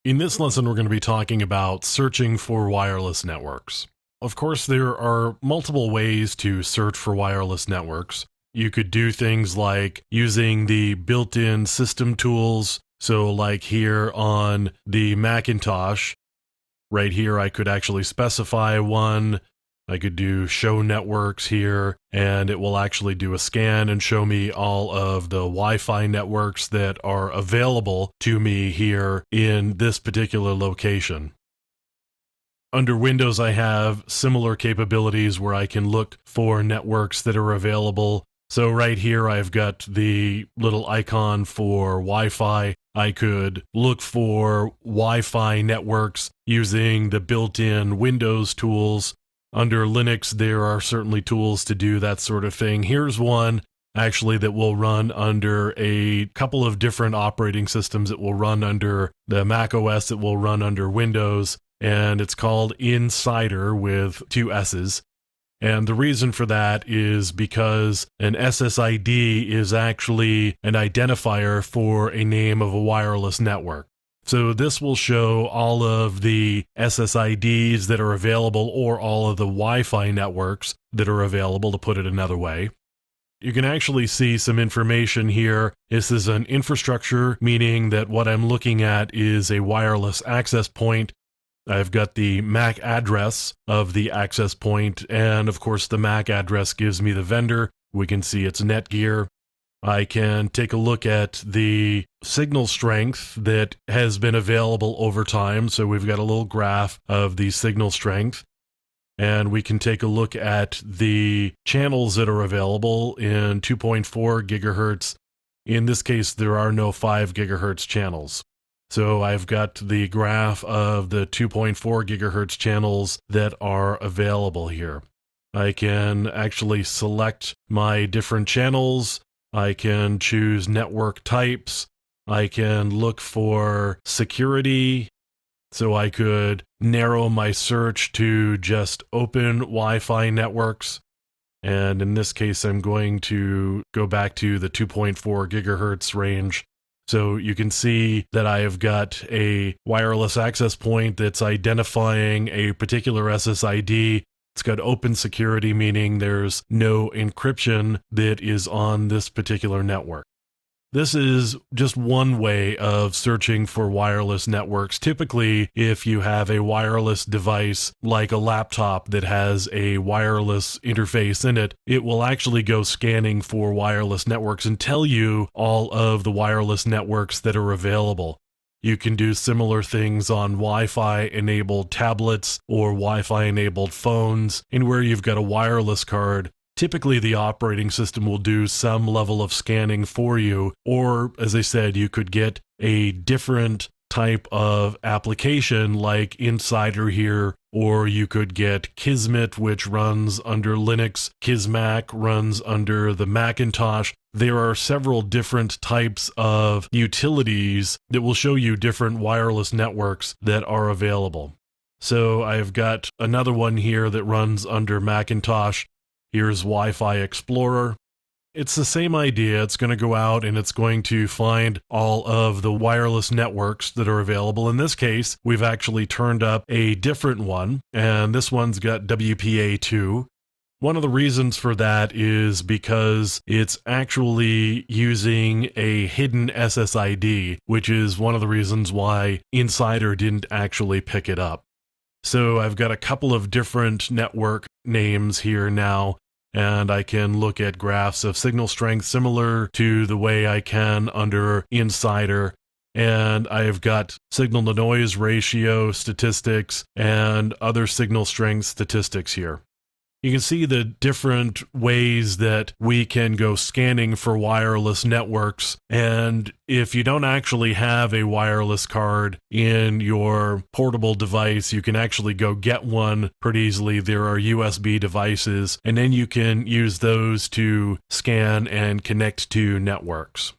In this lesson, we're going to be talking about searching for wireless networks. Of course, there are multiple ways to search for wireless networks. You could do things like using the built-in system tools. So like here on the Macintosh, right here, I could actually specify one. I could do show networks here, and it will actually do a scan and show me all of the Wi-Fi networks that are available to me here in this particular location. Under Windows, I have similar capabilities where I can look for networks that are available. So right here, I've got the little icon for Wi-Fi. I could look for Wi-Fi networks using the built-in Windows tools. Under Linux, there are certainly tools to do that sort of thing. Here's one actually that will run under a couple of different operating systems. It will run under the Mac OS, it will run under Windows, and it's called inSSIDer with two S's. And the reason for that is because an SSID is actually an identifier for a name of a wireless network. So this will show all of the SSIDs that are available or all of the Wi-Fi networks that are available, to put it another way. You can actually see some information here. This is an infrastructure, meaning that what I'm looking at is a wireless access point. I've got the MAC address of the access point, and of course the MAC address gives me the vendor. We can see it's Netgear. I can take a look at the signal strength that has been available over time. So we've got a little graph of the signal strength, and we can take a look at the channels that are available in 2.4 gigahertz. In this case, there are no 5 gigahertz channels. So I've got the graph of the 2.4 gigahertz channels that are available here. I can actually select my different channels. I can choose network types. I can look for security. So I could narrow my search to just open Wi-Fi networks. And in this case, I'm going to go back to the 2.4 gigahertz range. So you can see that I have got a wireless access point that's identifying a particular SSID. It's got open security, meaning there's no encryption that is on this particular network. This is just one way of searching for wireless networks. Typically, if you have a wireless device like a laptop that has a wireless interface in it, it will actually go scanning for wireless networks and tell you all of the wireless networks that are available. You can do similar things on Wi-Fi enabled tablets or Wi-Fi enabled phones, and where you've got a wireless card. Typically, the operating system will do some level of scanning for you, or as I said, you could get a different type of application like inSSIDer here, or you could get Kismet, which runs under Linux. Kismac runs under the Macintosh. There are several different types of utilities that will show you different wireless networks that are available. So I've got another one here that runs under Macintosh. Here's Wi-Fi Explorer. It's the same idea. It's going to go out and it's going to find all of the wireless networks that are available. In this case, we've actually turned up a different one, and this one's got WPA2. One of the reasons for that is because it's actually using a hidden SSID, which is one of the reasons why inSSIDer didn't actually pick it up. So I've got a couple of different network names here now, and I can look at graphs of signal strength similar to the way I can under inSSIDer. And I've got signal to noise ratio statistics and other signal strength statistics here. You can see the different ways that we can go scanning for wireless networks. And if you don't actually have a wireless card in your portable device, you can actually go get one pretty easily. There are USB devices, and then you can use those to scan and connect to networks.